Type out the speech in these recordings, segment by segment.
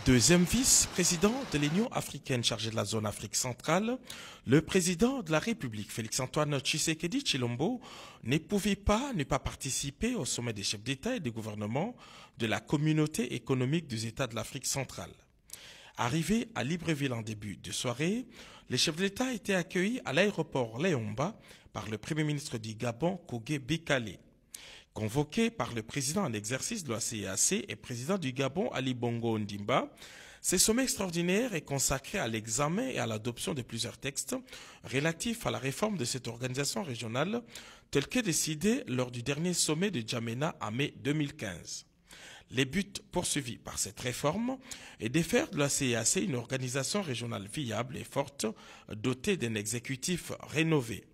Deuxième vice-président de l'Union africaine chargé de la zone Afrique centrale, le président de la République, Félix-Antoine Tshisekedi Tshilombo, ne pouvait pas ne pas participer au sommet des chefs d'État et de gouvernement de la communauté économique des États de l'Afrique centrale. Arrivés à Libreville en début de soirée, les chefs d'État étaient accueillis à l'aéroport Léomba par le Premier ministre du Gabon, Kogé Bekale. Convoqué par le président en exercice de la CEAC et président du Gabon, Ali Bongo Ondimba, ce sommet extraordinaire est consacré à l'examen et à l'adoption de plusieurs textes relatifs à la réforme de cette organisation régionale, tel que décidé lors du dernier sommet de Djamena en mai 2015. Les buts poursuivis par cette réforme est de faire de la CEAC une organisation régionale viable et forte, dotée d'un exécutif rénové.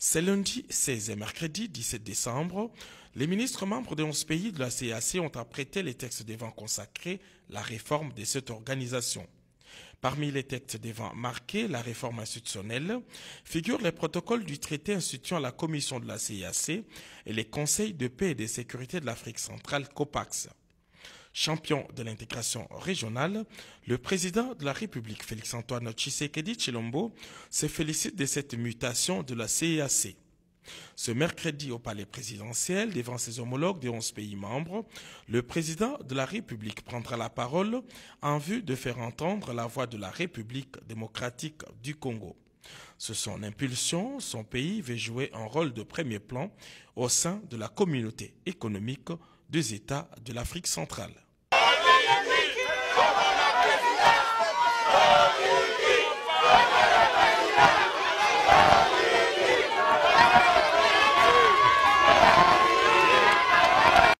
Ce lundi 16 et mercredi 17 décembre, les ministres membres de 11 pays de la CEAC ont apprêté les textes devant consacrer la réforme de cette organisation. Parmi les textes devant marquer la réforme institutionnelle figurent les protocoles du traité instituant la commission de la CEAC et les conseils de paix et de sécurité de l'Afrique centrale COPAX. Champion de l'intégration régionale, le président de la République, Félix-Antoine Tshisekedi Tshilombo, se félicite de cette mutation de la CEAC. Ce mercredi au palais présidentiel, devant ses homologues des 11 pays membres, le président de la République prendra la parole en vue de faire entendre la voix de la République démocratique du Congo. Sous son impulsion, son pays veut jouer un rôle de premier plan au sein de la communauté économique des États de l'Afrique centrale.